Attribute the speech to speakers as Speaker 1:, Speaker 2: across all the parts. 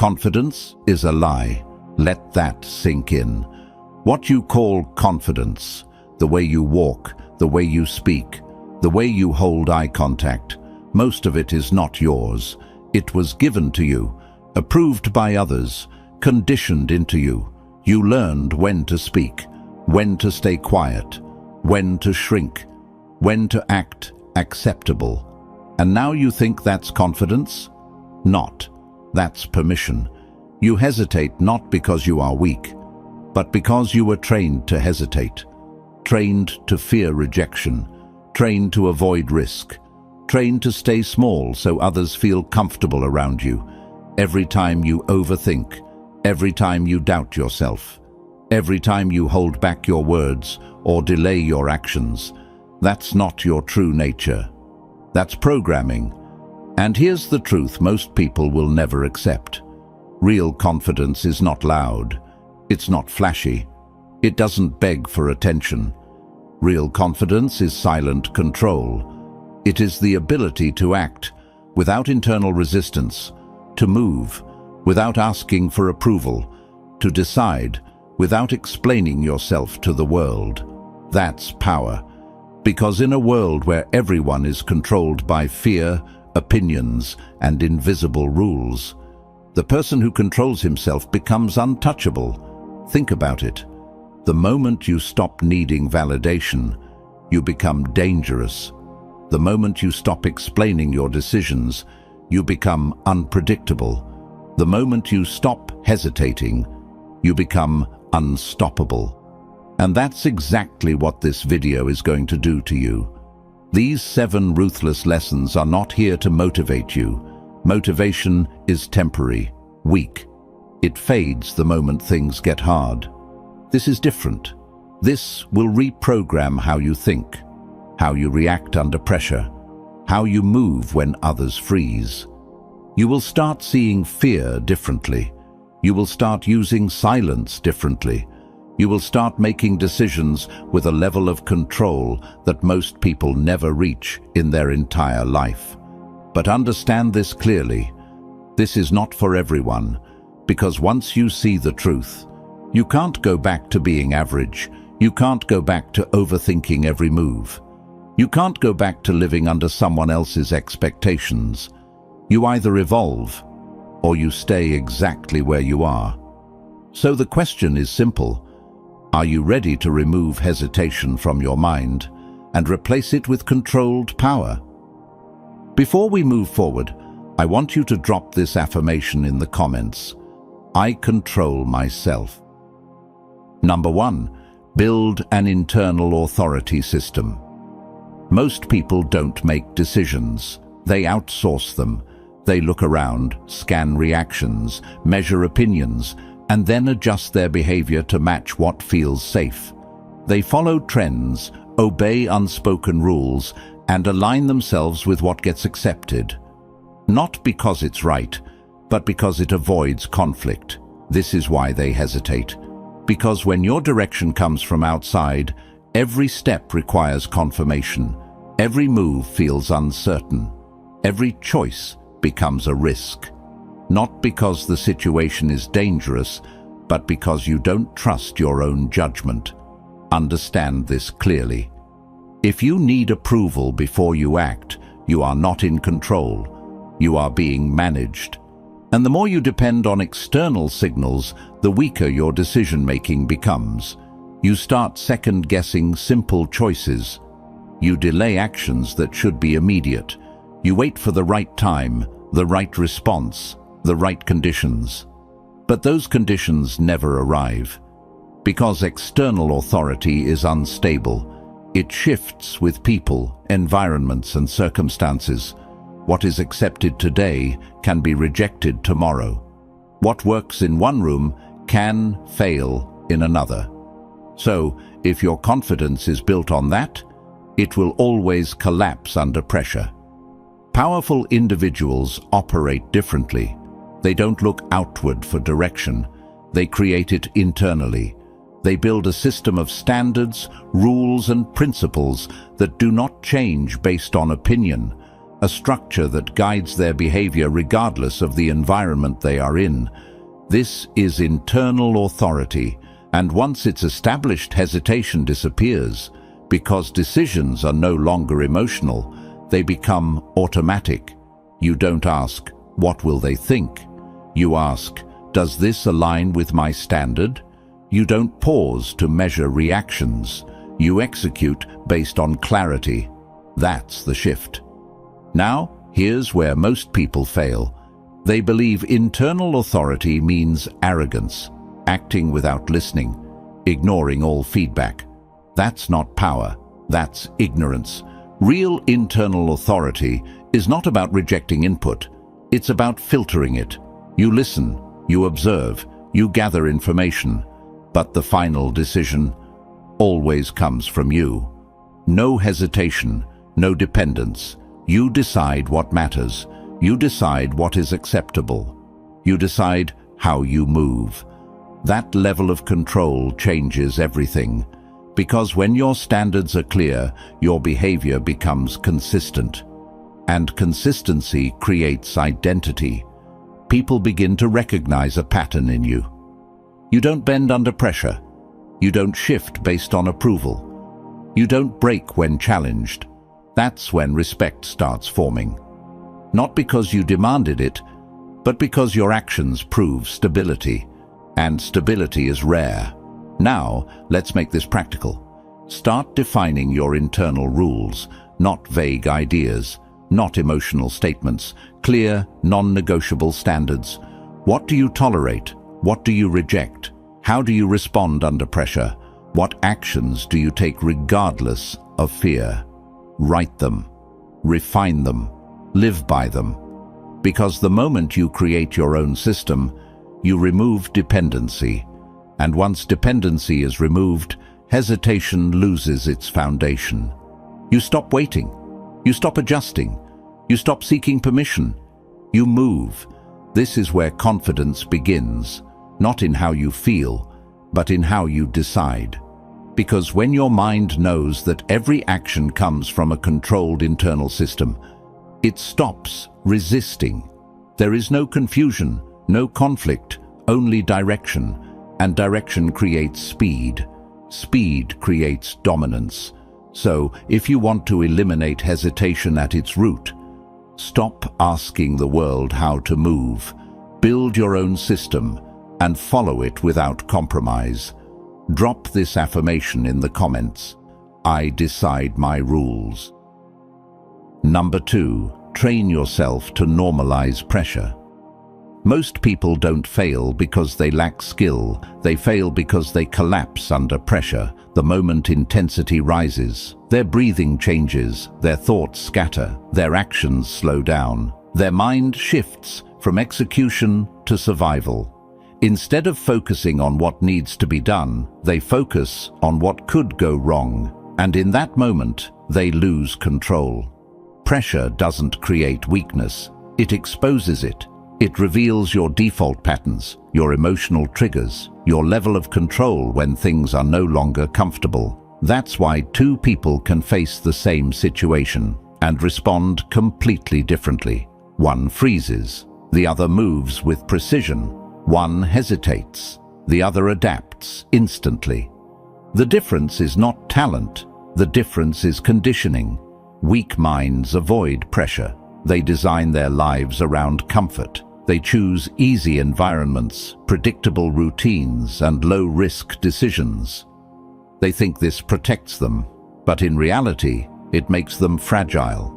Speaker 1: Confidence is a lie. Let that sink in. What you call confidence, the way you walk, the way you speak, the way you hold eye contact, most of it is not yours. It was given to you, approved by others, conditioned into you. You learned when to speak, when to stay quiet, when to shrink, when to act acceptable. And now you think that's confidence? Not. That's permission. You hesitate not because you are weak, but because you were trained to hesitate, trained to fear rejection, trained to avoid risk, trained to stay small so others feel comfortable around you. Every time you overthink, every time you doubt yourself, every time you hold back your words or delay your actions, that's not your true nature. That's programming. And here's the truth most people will never accept. Real confidence is not loud. It's not flashy. It doesn't beg for attention. Real confidence is silent control. It is the ability to act without internal resistance, to move without asking for approval, to decide without explaining yourself to the world. That's power. Because in a world where everyone is controlled by fear, opinions, and invisible rules, the person who controls himself becomes untouchable. Think about it. The moment you stop needing validation, you become dangerous. The moment you stop explaining your decisions, you become unpredictable. The moment you stop hesitating, you become unstoppable. And that's exactly what this video is going to do to you. These 7 ruthless lessons are not here to motivate you. Motivation is temporary, weak. It fades the moment things get hard. This is different. This will reprogram how you think, how you react under pressure, how you move when others freeze. You will start seeing fear differently. You will start using silence differently. You will start making decisions with a level of control that most people never reach in their entire life. But understand this clearly. This is not for everyone, because once you see the truth, you can't go back to being average. You can't go back to overthinking every move. You can't go back to living under someone else's expectations. You either evolve or you stay exactly where you are. So the question is simple. Are you ready to remove hesitation from your mind and replace it with controlled power? Before we move forward, I want you to drop this affirmation in the comments. I control myself. Number 1, build an internal authority system. Most people don't make decisions. They outsource them. They look around, scan reactions, measure opinions, and then adjust their behavior to match what feels safe. They follow trends, obey unspoken rules, and align themselves with what gets accepted. Not because it's right, but because it avoids conflict. This is why they hesitate. Because when your direction comes from outside, every step requires confirmation. Every move feels uncertain. Every choice becomes a risk. Not because the situation is dangerous, but because you don't trust your own judgment. Understand this clearly. If you need approval before you act, you are not in control. You are being managed. And the more you depend on external signals, the weaker your decision-making becomes. You start second-guessing simple choices. You delay actions that should be immediate. You wait for the right time, the right response, the right conditions. But those conditions never arrive. Because external authority is unstable. It shifts with people, environments, and circumstances. What is accepted today can be rejected tomorrow. What works in one room can fail in another. So, if your confidence is built on that, it will always collapse under pressure. Powerful individuals operate differently. They don't look outward for direction. They create it internally. They build a system of standards, rules, and principles that do not change based on opinion. a structure that guides their behavior regardless of the environment they are in. This is internal authority, and once it's established, hesitation disappears, because decisions are no longer emotional, they become automatic. You don't ask, "What will they think?" You ask, "Does this align with my standard?" You don't pause to measure reactions. You execute based on clarity. That's the shift. Now, here's where most people fail. They believe internal authority means arrogance, acting without listening, ignoring all feedback. That's not power, that's ignorance. Real internal authority is not about rejecting input. It's about filtering it. You listen, you observe, you gather information, but the final decision always comes from you. No hesitation, no dependence. You decide what matters. You decide what is acceptable. You decide how you move. That level of control changes everything, because when your standards are clear, your behavior becomes consistent. And consistency creates identity. People begin to recognize a pattern in you. You don't bend under pressure. You don't shift based on approval. You don't break when challenged. That's when respect starts forming. Not because you demanded it, but because your actions prove stability. And stability is rare. Now, let's make this practical. Start defining your internal rules, not vague ideas, not emotional statements, clear, non-negotiable standards. What do you tolerate? What do you reject? How do you respond under pressure? What actions do you take regardless of fear? Write them, refine them, live by them. Because the moment you create your own system, you remove dependency. And once dependency is removed, hesitation loses its foundation. You stop waiting. You stop adjusting. You stop seeking permission. You move. This is where confidence begins, not in how you feel, but in how you decide. Because when your mind knows that every action comes from a controlled internal system, it stops resisting. There is no confusion, no conflict, only direction. And direction creates speed. Speed creates dominance. So, if you want to eliminate hesitation at its root, stop asking the world how to move. Build your own system and follow it without compromise. Drop this affirmation in the comments. I decide my rules. Number 2, train yourself to normalize pressure. Most people don't fail because they lack skill. They fail because they collapse under pressure. The moment intensity rises, their breathing changes, their thoughts scatter, their actions slow down. Their mind shifts from execution to survival. Instead of focusing on what needs to be done, they focus on what could go wrong. And in that moment, they lose control. Pressure doesn't create weakness. It exposes it. It reveals your default patterns, your emotional triggers, your level of control when things are no longer comfortable. That's why two people can face the same situation and respond completely differently. One freezes, the other moves with precision. One hesitates, the other adapts instantly. The difference is not talent, the difference is conditioning. Weak minds avoid pressure. They design their lives around comfort. They choose easy environments, predictable routines, and low-risk decisions. They think this protects them, but in reality, it makes them fragile.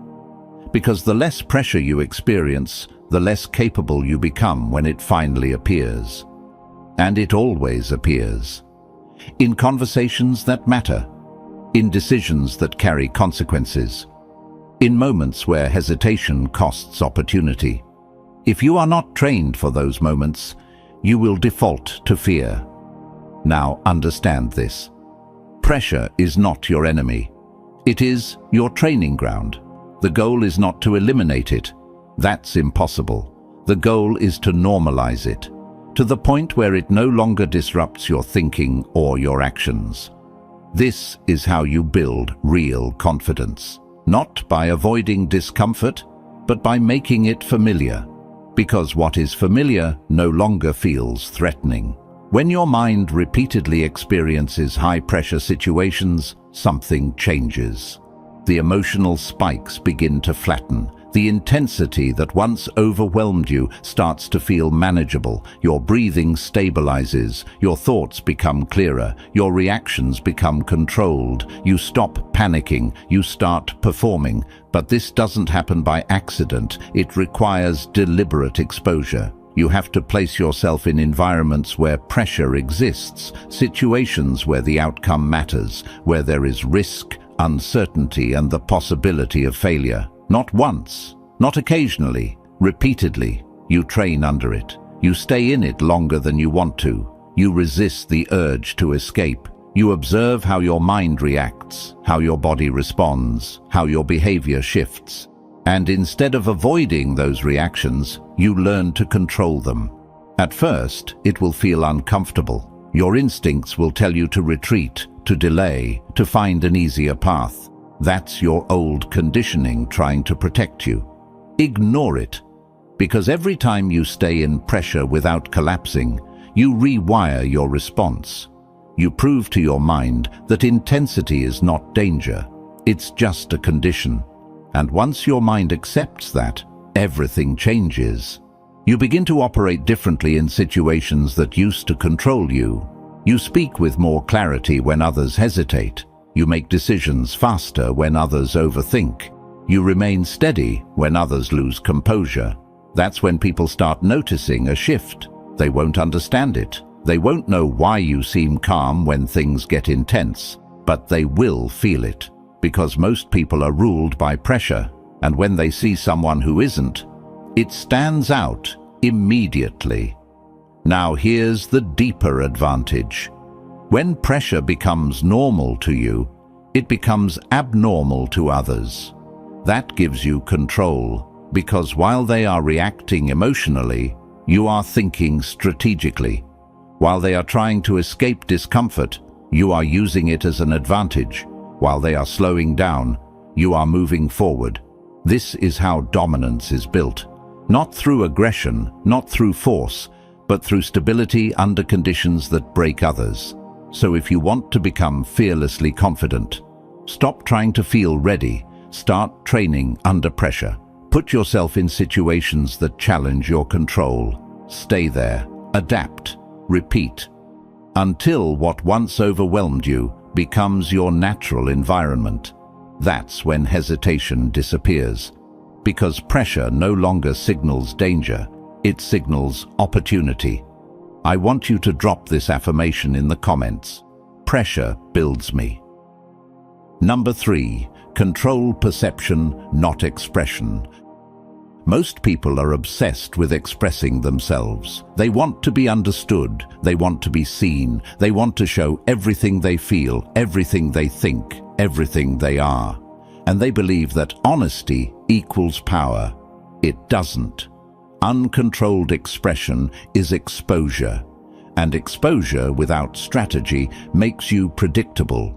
Speaker 1: Because the less pressure you experience, the less capable you become when it finally appears. And it always appears. In conversations that matter, in decisions that carry consequences, in moments where hesitation costs opportunity. If you are not trained for those moments, you will default to fear. Now understand this. Pressure is not your enemy. It is your training ground. The goal is not to eliminate it. That's impossible. The goal is to normalize it, to the point where it no longer disrupts your thinking or your actions. This is how you build real confidence. Not by avoiding discomfort, but by making it familiar. Because what is familiar no longer feels threatening. When your mind repeatedly experiences high-pressure situations, something changes. The emotional spikes begin to flatten. The intensity that once overwhelmed you starts to feel manageable. Your breathing stabilizes. Your thoughts become clearer. Your reactions become controlled. You stop panicking. You start performing. But this doesn't happen by accident. It requires deliberate exposure. You have to place yourself in environments where pressure exists, situations where the outcome matters, where there is risk, uncertainty, and the possibility of failure. Not once, not occasionally, repeatedly. You train under it. You stay in it longer than you want to. You resist the urge to escape. You observe how your mind reacts, how your body responds, how your behavior shifts. And instead of avoiding those reactions, you learn to control them. At first, it will feel uncomfortable. Your instincts will tell you to retreat, to delay, to find an easier path. That's your old conditioning trying to protect you. Ignore it, because every time you stay in pressure without collapsing, you rewire your response. You prove to your mind that intensity is not danger. It's just a condition. And once your mind accepts that, everything changes. You begin to operate differently in situations that used to control you. You speak with more clarity when others hesitate. You make decisions faster when others overthink. You remain steady when others lose composure. That's when people start noticing a shift. They won't understand it. They won't know why you seem calm when things get intense, but they will feel it. Because most people are ruled by pressure, and when they see someone who isn't, it stands out immediately. Now here's the deeper advantage. When pressure becomes normal to you, it becomes abnormal to others. That gives you control, because while they are reacting emotionally, you are thinking strategically. While they are trying to escape discomfort, you are using it as an advantage. While they are slowing down, you are moving forward. This is how dominance is built. Not through aggression, not through force, but through stability under conditions that break others. So if you want to become fearlessly confident, stop trying to feel ready. Start training under pressure. Put yourself in situations that challenge your control. Stay there. Adapt. Repeat. Until what once overwhelmed you becomes your natural environment. That's when hesitation disappears. Because pressure no longer signals danger. It signals opportunity. I want you to drop this affirmation in the comments. Pressure builds me. Number 3. Control perception, not expression. Most people are obsessed with expressing themselves. They want to be understood. They want to be seen. They want to show everything they feel, everything they think, everything they are. And they believe that honesty equals power. It doesn't. Uncontrolled expression is exposure. And exposure without strategy makes you predictable.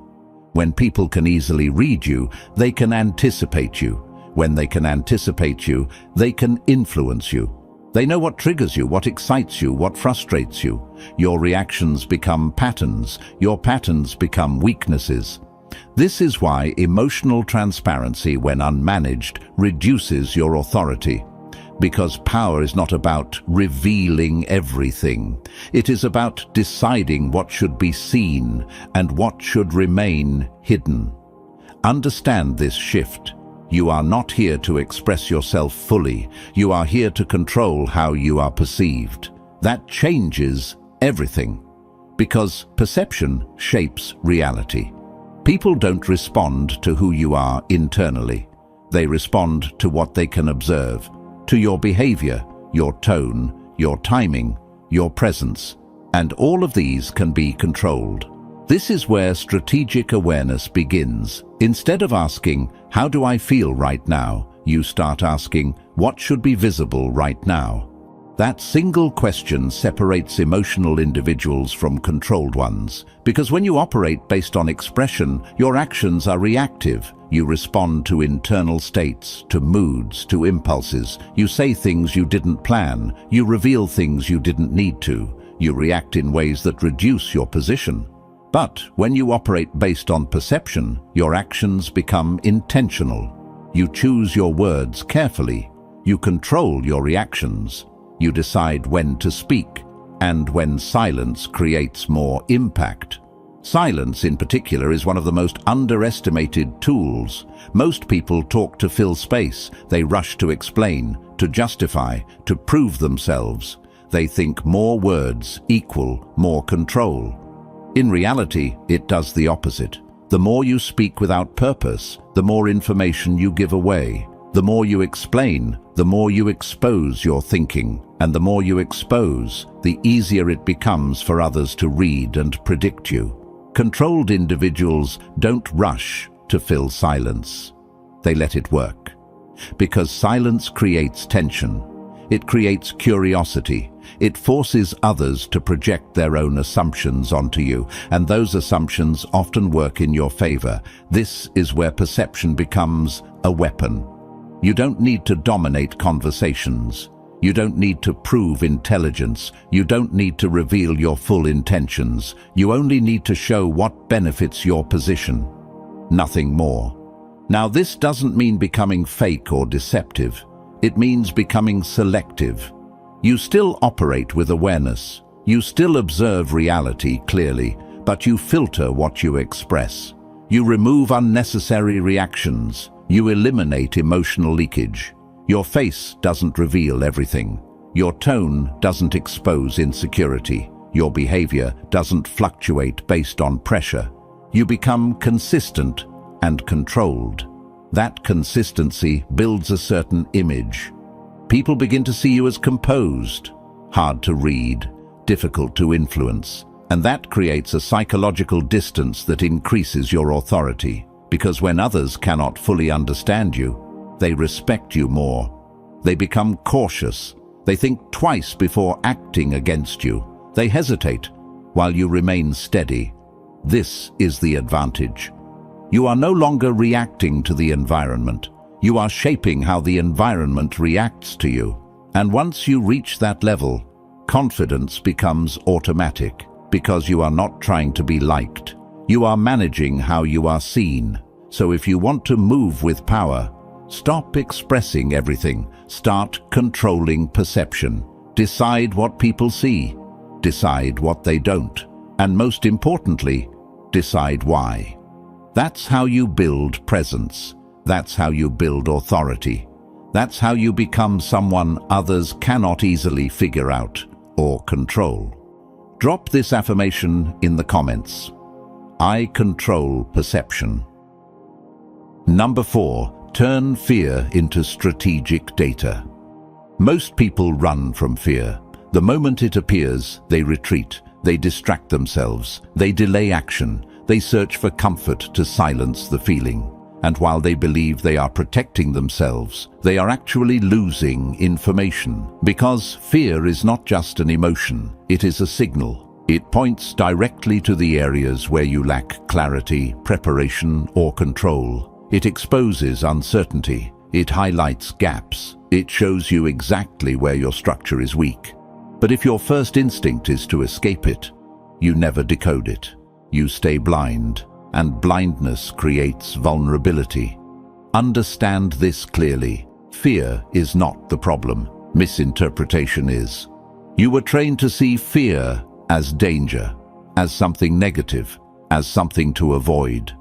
Speaker 1: When people can easily read you, they can anticipate you. When they can anticipate you, they can influence you. They know what triggers you, what excites you, what frustrates you. Your reactions become patterns. Your patterns become weaknesses. This is why emotional transparency, when unmanaged, reduces your authority. Because power is not about revealing everything. It is about deciding what should be seen and what should remain hidden. Understand this shift. You are not here to express yourself fully. You are here to control how you are perceived. That changes everything. Because perception shapes reality. People don't respond to who you are internally. They respond to what they can observe. To your behavior, your tone, your timing, your presence, and all of these can be controlled. This is where strategic awareness begins. Instead of asking, "How do I feel right now?" you start asking, "What should be visible right now?" That single question separates emotional individuals from controlled ones. Because when you operate based on expression, your actions are reactive. You respond to internal states, to moods, to impulses. You say things you didn't plan. You reveal things you didn't need to. You react in ways that reduce your position. But when you operate based on perception, your actions become intentional. You choose your words carefully. You control your reactions. You decide when to speak, and when silence creates more impact. Silence, in particular, is one of the most underestimated tools. Most people talk to fill space. They rush to explain, to justify, to prove themselves. They think more words equal more control. In reality, it does the opposite. The more you speak without purpose, the more information you give away. The more you explain, the more you expose your thinking. And the more you expose, the easier it becomes for others to read and predict you. Controlled individuals don't rush to fill silence. They let it work. Because silence creates tension. It creates curiosity. It forces others to project their own assumptions onto you, and those assumptions often work in your favor. This is where perception becomes a weapon. You don't need to dominate conversations. You don't need to prove intelligence. You don't need to reveal your full intentions. You only need to show what benefits your position. Nothing more. Now, this doesn't mean becoming fake or deceptive. It means becoming selective. You still operate with awareness. You still observe reality clearly, but you filter what you express. You remove unnecessary reactions. You eliminate emotional leakage. Your face doesn't reveal everything. Your tone doesn't expose insecurity. Your behavior doesn't fluctuate based on pressure. You become consistent and controlled. That consistency builds a certain image. People begin to see you as composed, hard to read, difficult to influence, and that creates a psychological distance that increases your authority. Because when others cannot fully understand you, they respect you more. They become cautious. They think twice before acting against you. They hesitate while you remain steady. This is the advantage. You are no longer reacting to the environment. You are shaping how the environment reacts to you. And once you reach that level, confidence becomes automatic because you are not trying to be liked. You are managing how you are seen. So if you want to move with power, stop expressing everything. Start controlling perception. Decide what people see. Decide what they don't. And most importantly, decide why. That's how you build presence. That's how you build authority. That's how you become someone others cannot easily figure out or control. Drop this affirmation in the comments. I control perception. Number 4, turn fear into strategic data. Most people run from fear. The moment it appears, they retreat. They distract themselves. They delay action. They search for comfort to silence the feeling. And while they believe they are protecting themselves, they are actually losing information. Because fear is not just an emotion, it is a signal. It points directly to the areas where you lack clarity, preparation, or control. It exposes uncertainty. It highlights gaps. It shows you exactly where your structure is weak. But if your first instinct is to escape it, you never decode it. You stay blind, and blindness creates vulnerability. Understand this clearly. Fear is not the problem. Misinterpretation is. You were trained to see fear as danger, as something negative, as something to avoid.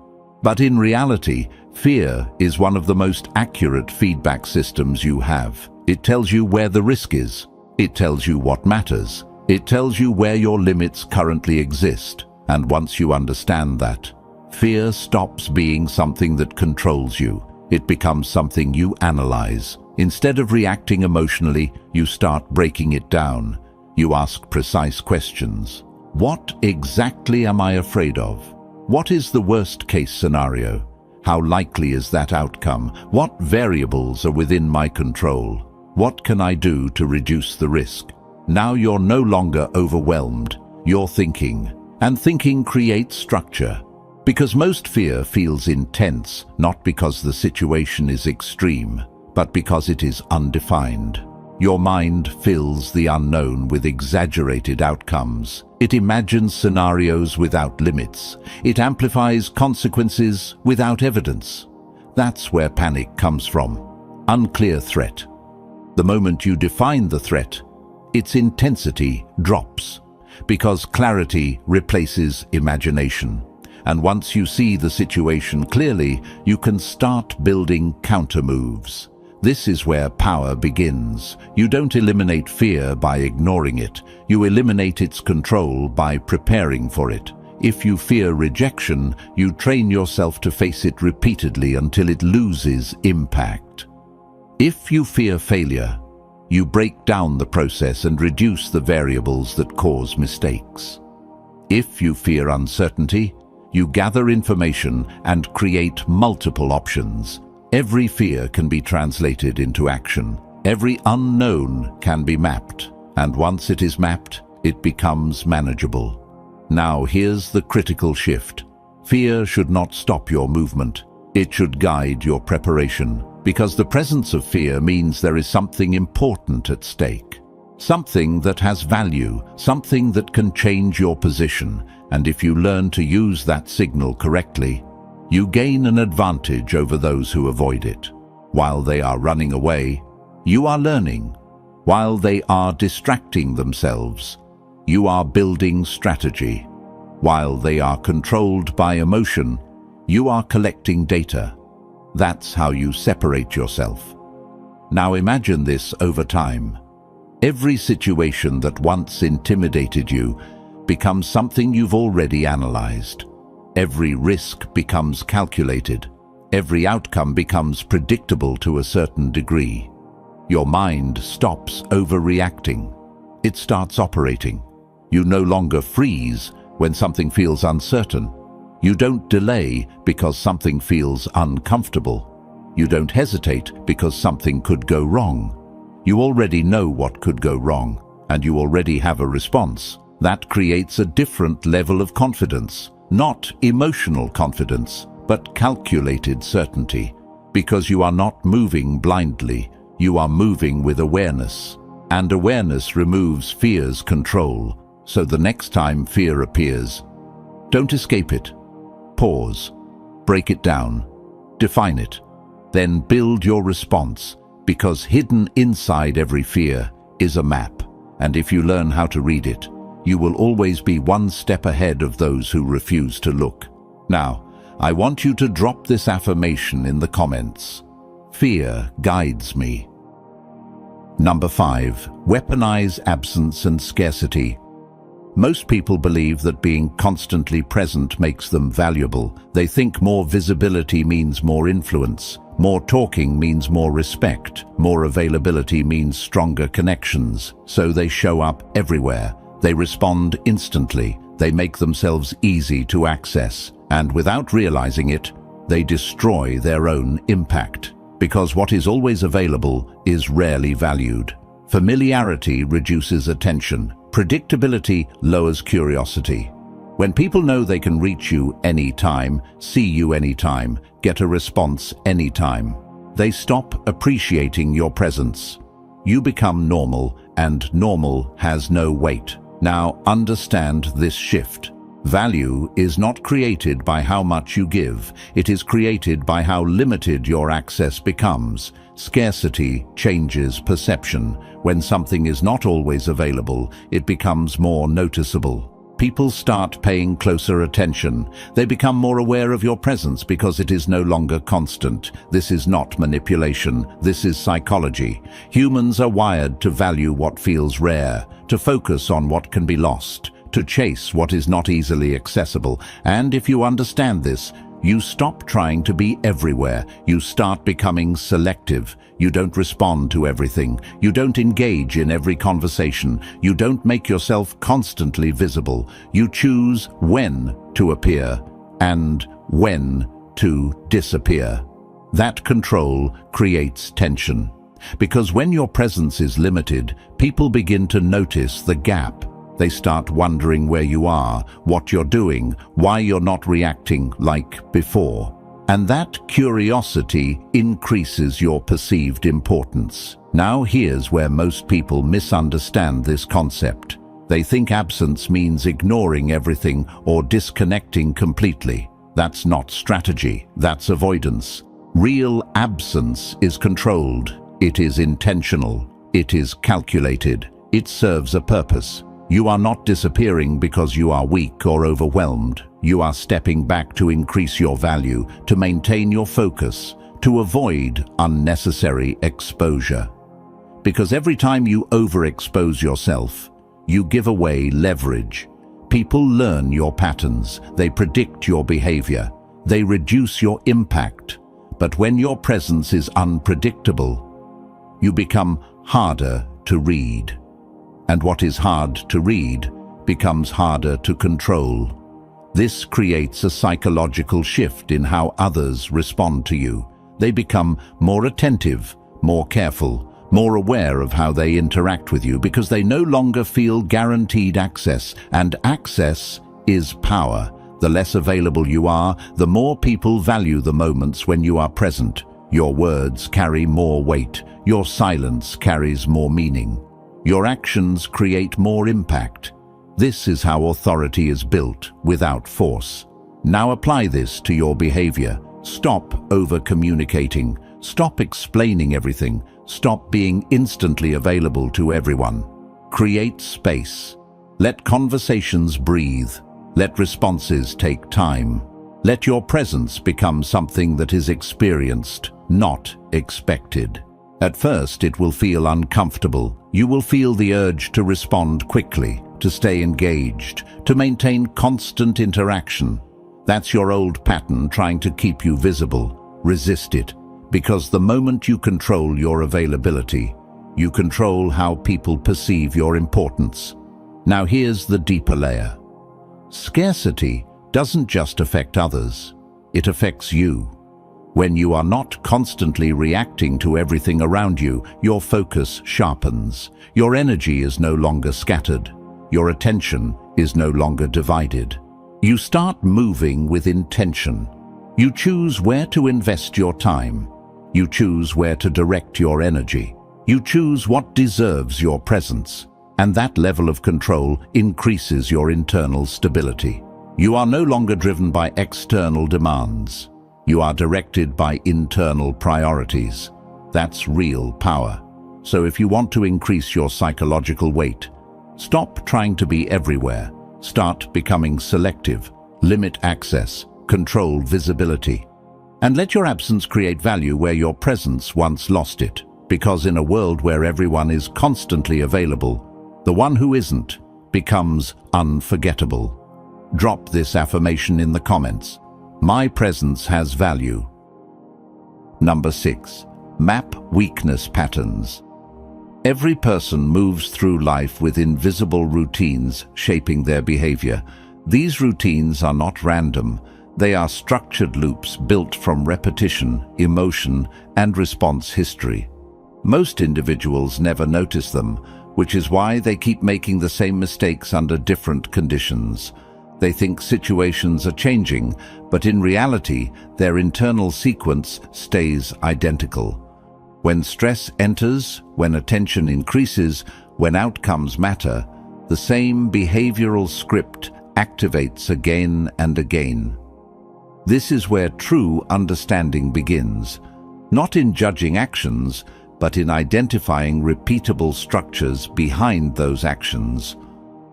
Speaker 1: But in reality, fear is one of the most accurate feedback systems you have. It tells you where the risk is. It tells you what matters. It tells you where your limits currently exist. And once you understand that, fear stops being something that controls you. It becomes something you analyze. Instead of reacting emotionally, you start breaking it down. You ask precise questions. What exactly am I afraid of? What is the worst-case scenario? How likely is that outcome? What variables are within my control? What can I do to reduce the risk? Now you're no longer overwhelmed. You're thinking. And thinking creates structure. Because most fear feels intense, not because the situation is extreme, but because it is undefined. Your mind fills the unknown with exaggerated outcomes. It imagines scenarios without limits. It amplifies consequences without evidence. That's where panic comes from. Unclear threat. The moment you define the threat, its intensity drops, because clarity replaces imagination. And once you see the situation clearly, you can start building countermoves. This is where power begins. You don't eliminate fear by ignoring it. You eliminate its control by preparing for it. If you fear rejection, you train yourself to face it repeatedly until it loses impact. If you fear failure, you break down the process and reduce the variables that cause mistakes. If you fear uncertainty, you gather information and create multiple options. Every fear can be translated into action. Every unknown can be mapped. And once it is mapped, it becomes manageable. Now here's the critical shift. Fear should not stop your movement. It should guide your preparation, because the presence of fear means there is something important at stake. Something that has value, something that can change your position. And if you learn to use that signal correctly, you gain an advantage over those who avoid it. While they are running away, you are learning. While they are distracting themselves, you are building strategy. While they are controlled by emotion, you are collecting data. That's how you separate yourself. Now imagine this over time. Every situation that once intimidated you becomes something you've already analyzed. Every risk becomes calculated. Every outcome becomes predictable to a certain degree. Your mind stops overreacting. It starts operating. You no longer freeze when something feels uncertain. You don't delay because something feels uncomfortable. You don't hesitate because something could go wrong. You already know what could go wrong, and you already have a response. That creates a different level of confidence. Not emotional confidence, but calculated certainty. Because you are not moving blindly, you are moving with awareness. And awareness removes fear's control. So the next time fear appears, don't escape it. Pause. Break it down. Define it. Then build your response, because hidden inside every fear is a map. And if you learn how to read it, you will always be one step ahead of those who refuse to look. Now, I want you to drop this affirmation in the comments. Fear guides me. Number 5. Weaponize absence and scarcity. Most people believe that being constantly present makes them valuable. They think more visibility means more influence. More talking means more respect. More availability means stronger connections. So they show up everywhere. They respond instantly. They make themselves easy to access. And without realizing it, they destroy their own impact. Because what is always available is rarely valued. Familiarity reduces attention. Predictability lowers curiosity. When people know they can reach you anytime, see you anytime, get a response anytime, they stop appreciating your presence. You become normal, and normal has no weight. Now understand this shift. Value is not created by how much you give. It is created by how limited your access becomes. Scarcity changes perception. When something is not always available, it becomes more noticeable. People start paying closer attention. They become more aware of your presence because it is no longer constant. This is not manipulation. This is psychology. Humans are wired to value what feels rare, to focus on what can be lost, to chase what is not easily accessible. And if you understand this, you stop trying to be everywhere. You start becoming selective. You don't respond to everything. You don't engage in every conversation. You don't make yourself constantly visible. You choose when to appear and when to disappear. That control creates tension. Because when your presence is limited, people begin to notice the gap. They start wondering where you are, what you're doing, why you're not reacting like before. And that curiosity increases your perceived importance. Now here's where most people misunderstand this concept. They think absence means ignoring everything or disconnecting completely. That's not strategy, that's avoidance. Real absence is controlled. It is intentional. It is calculated. It serves a purpose. You are not disappearing because you are weak or overwhelmed. You are stepping back to increase your value, to maintain your focus, to avoid unnecessary exposure. Because every time you overexpose yourself, you give away leverage. People learn your patterns. They predict your behavior. They reduce your impact. But when your presence is unpredictable, you become harder to read. And what is hard to read becomes harder to control. This creates a psychological shift in how others respond to you. They become more attentive, more careful, more aware of how they interact with you because they no longer feel guaranteed access, and access is power. The less available you are, the more people value the moments when you are present. Your words carry more weight. Your silence carries more meaning. Your actions create more impact. This is how authority is built, without force. Now apply this to your behavior. Stop over-communicating. Stop explaining everything. Stop being instantly available to everyone. Create space. Let conversations breathe. Let responses take time. Let your presence become something that is experienced, not expected. At first, it will feel uncomfortable. You will feel the urge to respond quickly, to stay engaged, to maintain constant interaction. That's your old pattern trying to keep you visible. Resist it. Because the moment you control your availability, you control how people perceive your importance. Now here's the deeper layer. Scarcity doesn't just affect others, it affects you. When you are not constantly reacting to everything around you, your focus sharpens. Your energy is no longer scattered. Your attention is no longer divided. You start moving with intention. You choose where to invest your time. You choose where to direct your energy. You choose what deserves your presence. And that level of control increases your internal stability. You are no longer driven by external demands. You are directed by internal priorities. That's real power. So if you want to increase your psychological weight, stop trying to be everywhere. Start becoming selective. Limit access. Control visibility. And let your absence create value where your presence once lost it. Because in a world where everyone is constantly available, the one who isn't becomes unforgettable. Drop this affirmation in the comments. My presence has value. Number 6. Map weakness patterns. Every person moves through life with invisible routines shaping their behavior. These routines are not random. They are structured loops built from repetition, emotion, and response history. Most individuals never notice them, which is why they keep making the same mistakes under different conditions. They think situations are changing, but in reality, their internal sequence stays identical. When stress enters, when attention increases, when outcomes matter, the same behavioral script activates again and again. This is where true understanding begins, not in judging actions, but in identifying repeatable structures behind those actions.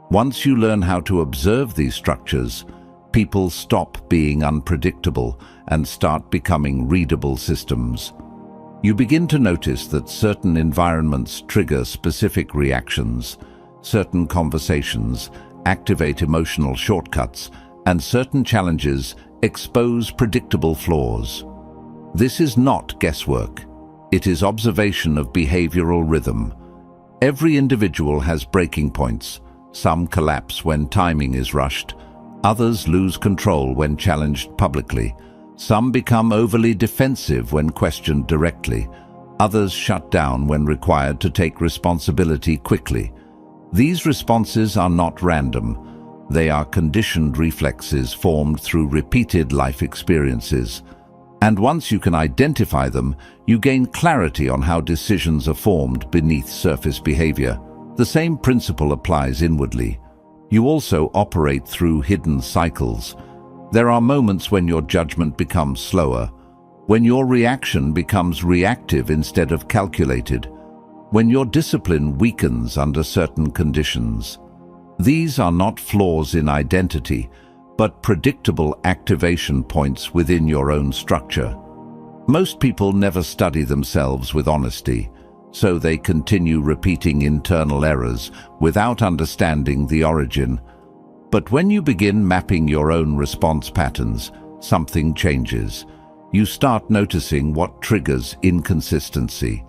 Speaker 1: Once you learn how to observe these structures, people stop being unpredictable and start becoming readable systems. You begin to notice that certain environments trigger specific reactions, certain conversations activate emotional shortcuts, and certain challenges expose predictable flaws. This is not guesswork. It is observation of behavioral rhythm. Every individual has breaking points. Some collapse when timing is rushed. Others lose control when challenged publicly. Some become overly defensive when questioned directly. Others shut down when required to take responsibility quickly. These responses are not random. They are conditioned reflexes formed through repeated life experiences. And once you can identify them, you gain clarity on how decisions are formed beneath surface behavior. The same principle applies inwardly. You also operate through hidden cycles. There are moments when your judgment becomes slower, when your reaction becomes reactive instead of calculated, when your discipline weakens under certain conditions. These are not flaws in identity, but predictable activation points within your own structure. Most people never study themselves with honesty, so they continue repeating internal errors without understanding the origin. But when you begin mapping your own response patterns, something changes. You start noticing what triggers inconsistency,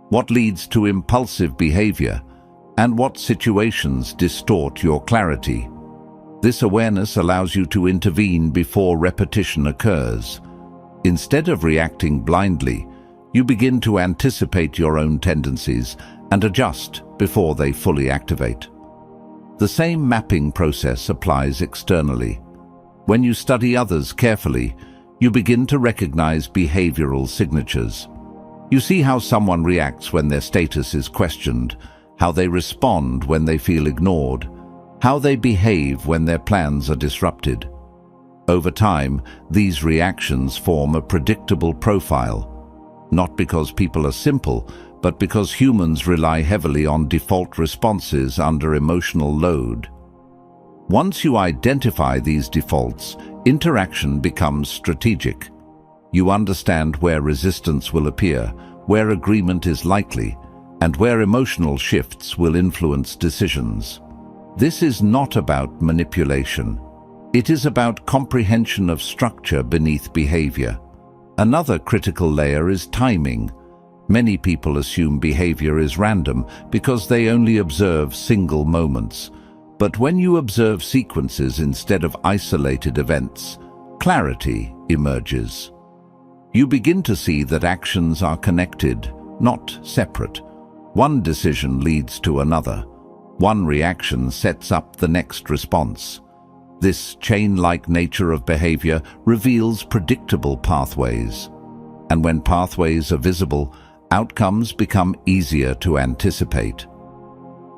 Speaker 1: what leads to impulsive behavior, and what situations distort your clarity. This awareness allows you to intervene before repetition occurs. Instead of reacting blindly, you begin to anticipate your own tendencies and adjust before they fully activate. The same mapping process applies externally. When you study others carefully, you begin to recognize behavioral signatures. You see how someone reacts when their status is questioned, how they respond when they feel ignored, how they behave when their plans are disrupted. Over time, these reactions form a predictable profile, not because people are simple, but because humans rely heavily on default responses under emotional load. Once you identify these defaults, interaction becomes strategic. You understand where resistance will appear, where agreement is likely, and where emotional shifts will influence decisions. This is not about manipulation. It is about comprehension of structure beneath behavior. Another critical layer is timing. Many people assume behavior is random because they only observe single moments. But when you observe sequences instead of isolated events, clarity emerges. You begin to see that actions are connected, not separate. One decision leads to another. One reaction sets up the next response. This chain-like nature of behavior reveals predictable pathways. And when pathways are visible, outcomes become easier to anticipate.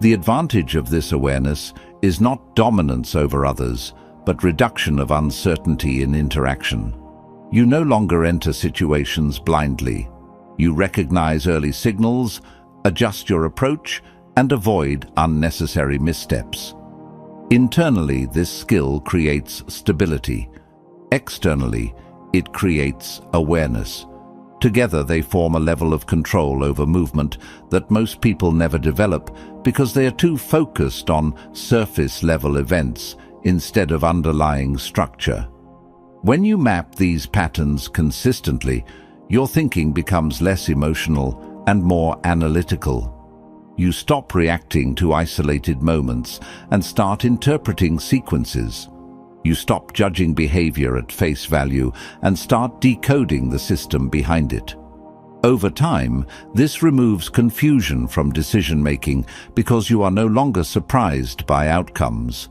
Speaker 1: The advantage of this awareness is not dominance over others, but reduction of uncertainty in interaction. You no longer enter situations blindly. You recognize early signals, adjust your approach, and avoid unnecessary missteps. Internally, this skill creates stability. Externally, it creates awareness. Together, they form a level of control over movement that most people never develop because they are too focused on surface-level events instead of underlying structure. When you map these patterns consistently, your thinking becomes less emotional and more analytical. You stop reacting to isolated moments and start interpreting sequences. You stop judging behavior at face value and start decoding the system behind it. Over time, this removes confusion from decision-making because you are no longer surprised by outcomes.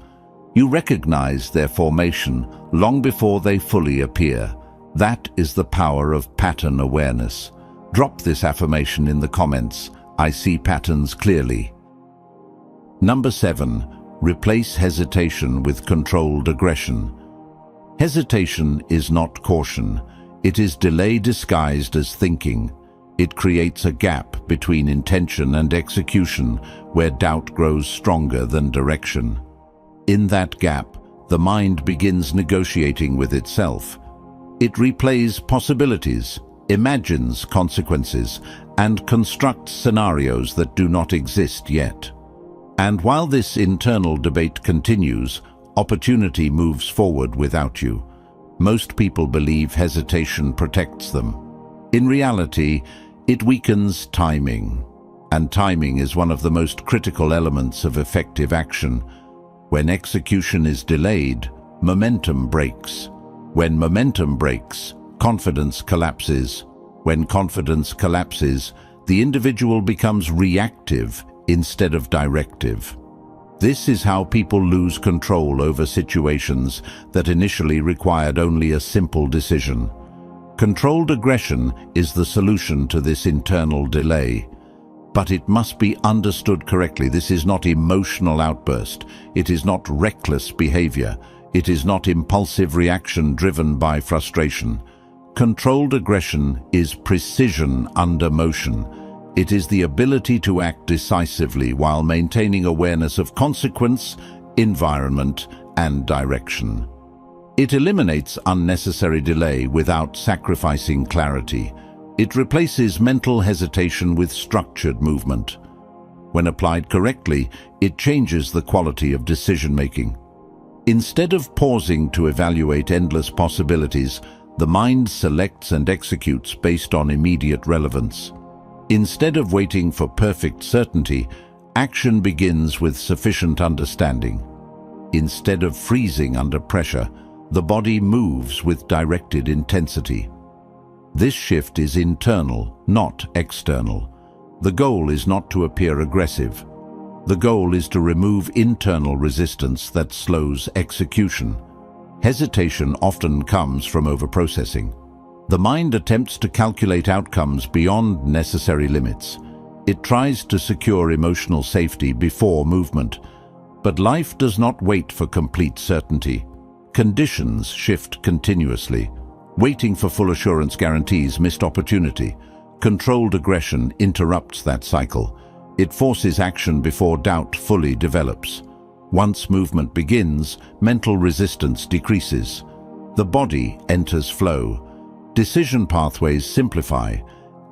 Speaker 1: You recognize their formation long before they fully appear. That is the power of pattern awareness. Drop this affirmation in the comments. I see patterns clearly. Number 7. Replace hesitation with controlled aggression. Hesitation is not caution. It is delay disguised as thinking. It creates a gap between intention and execution where doubt grows stronger than direction. In that gap, the mind begins negotiating with itself. It replays possibilities, imagines consequences, and constructs scenarios that do not exist yet. And while this internal debate continues, opportunity moves forward without you. Most people believe hesitation protects them. In reality, it weakens timing. And timing is one of the most critical elements of effective action. When execution is delayed, momentum breaks. When momentum breaks, confidence collapses. When confidence collapses, the individual becomes reactive instead of directive. This is how people lose control over situations that initially required only a simple decision. Controlled aggression is the solution to this internal delay. But it must be understood correctly. This is not emotional outburst. It is not reckless behavior. It is not impulsive reaction driven by frustration. Controlled aggression is precision under motion. It is the ability to act decisively while maintaining awareness of consequence, environment, and direction. It eliminates unnecessary delay without sacrificing clarity. It replaces mental hesitation with structured movement. When applied correctly, it changes the quality of decision-making. Instead of pausing to evaluate endless possibilities, the mind selects and executes based on immediate relevance. Instead of waiting for perfect certainty, action begins with sufficient understanding. Instead of freezing under pressure, the body moves with directed intensity. This shift is internal, not external. The goal is not to appear aggressive. The goal is to remove internal resistance that slows execution. Hesitation often comes from overprocessing. The mind attempts to calculate outcomes beyond necessary limits. It tries to secure emotional safety before movement. But life does not wait for complete certainty. Conditions shift continuously. Waiting for full assurance guarantees missed opportunity. Controlled aggression interrupts that cycle. It forces action before doubt fully develops. Once movement begins, mental resistance decreases. The body enters flow. Decision pathways simplify.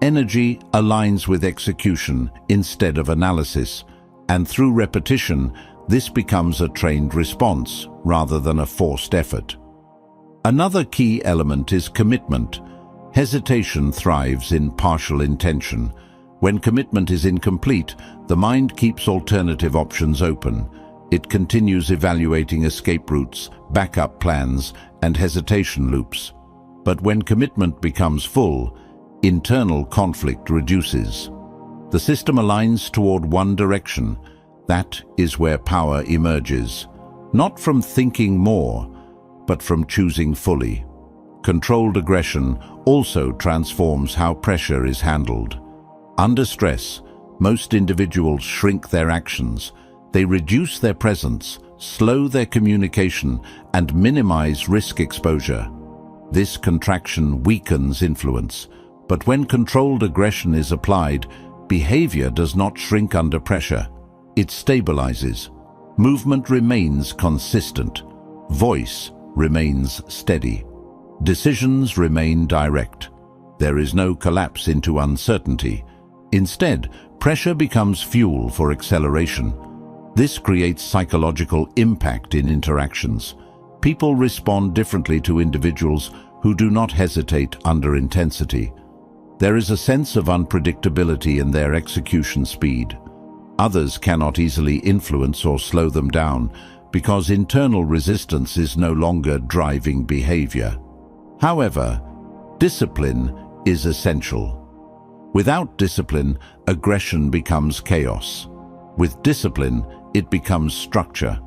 Speaker 1: Energy aligns with execution instead of analysis. And through repetition, this becomes a trained response rather than a forced effort. Another key element is commitment. Hesitation thrives in partial intention. When commitment is incomplete, the mind keeps alternative options open. It continues evaluating escape routes, backup plans, and hesitation loops. But when commitment becomes full, internal conflict reduces. The system aligns toward one direction. That is where power emerges. Not from thinking more, but from choosing fully. Controlled aggression also transforms how pressure is handled. Under stress, most individuals shrink their actions. They reduce their presence, slow their communication, and minimize risk exposure. This contraction weakens influence. But when controlled aggression is applied, behavior does not shrink under pressure. It stabilizes. Movement remains consistent. Voice remains steady. Decisions remain direct. There is no collapse into uncertainty. Instead, pressure becomes fuel for acceleration. This creates psychological impact in interactions. People respond differently to individuals who do not hesitate under intensity. There is a sense of unpredictability in their execution speed. Others cannot easily influence or slow them down because internal resistance is no longer driving behavior. However, discipline is essential. Without discipline, aggression becomes chaos. With discipline, it becomes structure.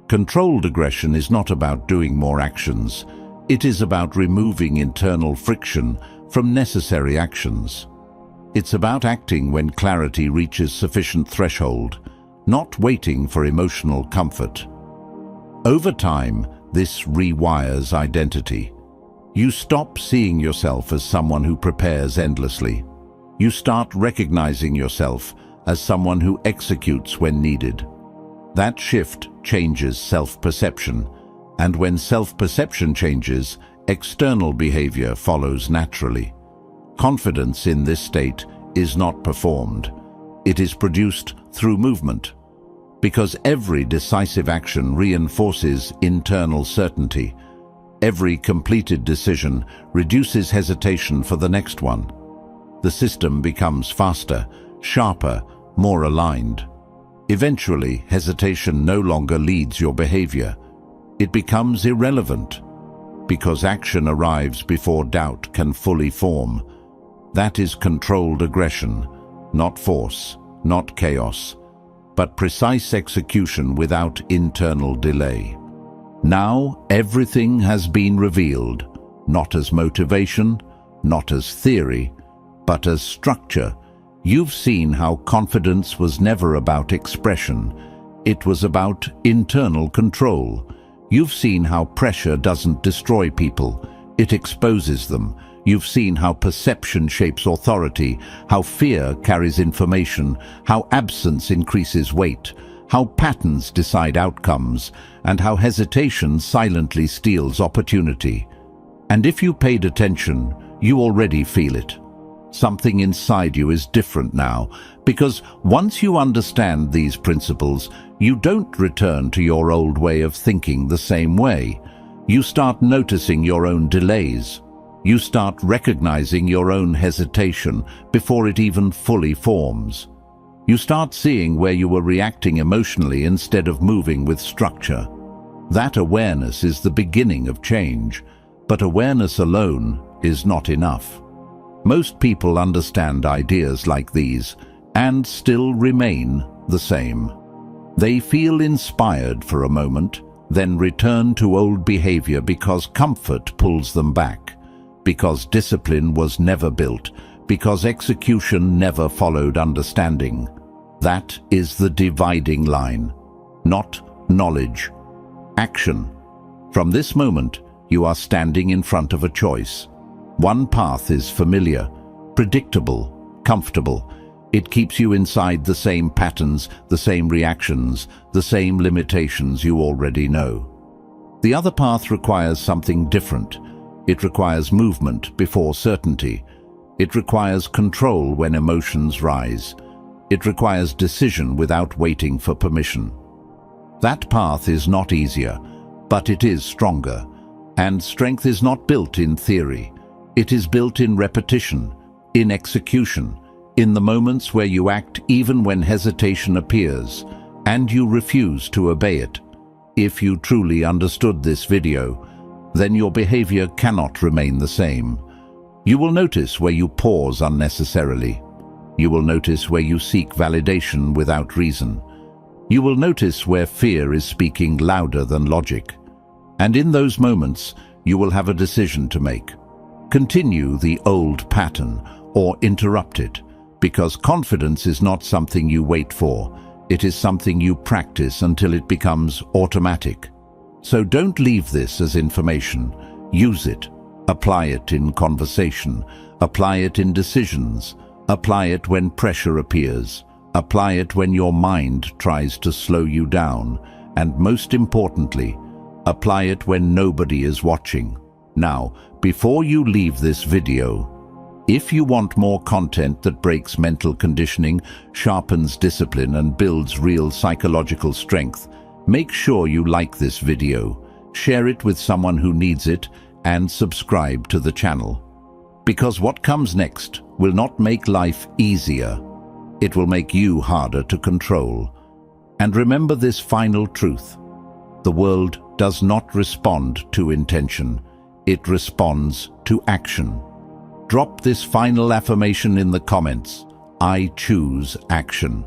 Speaker 1: Controlled aggression is not about doing more actions. It is about removing internal friction from necessary actions. It's about acting when clarity reaches sufficient threshold, not waiting for emotional comfort. Over time, this rewires identity. You stop seeing yourself as someone who prepares endlessly. You start recognizing yourself as someone who executes when needed. That shift changes self-perception, and when self-perception changes, external behavior follows naturally. Confidence in this state is not performed. It is produced through movement, because every decisive action reinforces internal certainty. Every completed decision reduces hesitation for the next one. The system becomes faster, sharper, more aligned. Eventually, hesitation no longer leads your behavior. It becomes irrelevant, because action arrives before doubt can fully form. That is controlled aggression, not force, not chaos. but precise execution without internal delay. Now everything has been revealed, not as motivation, not as theory, but as structure. You've seen how confidence was never about expression. It was about internal control. You've seen how pressure doesn't destroy people, it exposes them. You've seen how perception shapes authority, how fear carries information, how absence increases weight, how patterns decide outcomes, and how hesitation silently steals opportunity. And if you paid attention, you already feel it. Something inside you is different now, because once you understand these principles, you don't return to your old way of thinking the same way. You start noticing your own delays. You start recognizing your own hesitation before it even fully forms. You start seeing where you were reacting emotionally instead of moving with structure. That awareness is the beginning of change, but awareness alone is not enough. Most people understand ideas like these and still remain the same. They feel inspired for a moment, then return to old behavior because comfort pulls them back, because discipline was never built, because execution never followed understanding. That is the dividing line, not knowledge, action. From this moment, you are standing in front of a choice. One path is familiar, predictable, comfortable. It keeps you inside the same patterns, the same reactions, the same limitations you already know. The other path requires something different. It requires movement before certainty. It requires control when emotions rise. It requires decision without waiting for permission. That path is not easier, but it is stronger. And strength is not built in theory. It is built in repetition, in execution, in the moments where you act even when hesitation appears, and you refuse to obey it. If you truly understood this video, then your behavior cannot remain the same. You will notice where you pause unnecessarily. You will notice where you seek validation without reason. You will notice where fear is speaking louder than logic. And in those moments, you will have a decision to make. Continue the old pattern or interrupt it, because confidence is not something you wait for. It is something you practice until it becomes automatic. So don't leave this as information. Use it. Apply it in conversation. Apply it in decisions. Apply it when pressure appears. Apply it when your mind tries to slow you down. And most importantly, apply it when nobody is watching. Now, before you leave this video, if you want more content that breaks mental conditioning, sharpens discipline, and builds real psychological strength, make sure you like this video, share it with someone who needs it, and subscribe to the channel. Because what comes next will not make life easier. It will make you harder to control. And remember this final truth. The world does not respond to intention. It responds to action. Drop this final affirmation in the comments. I choose action.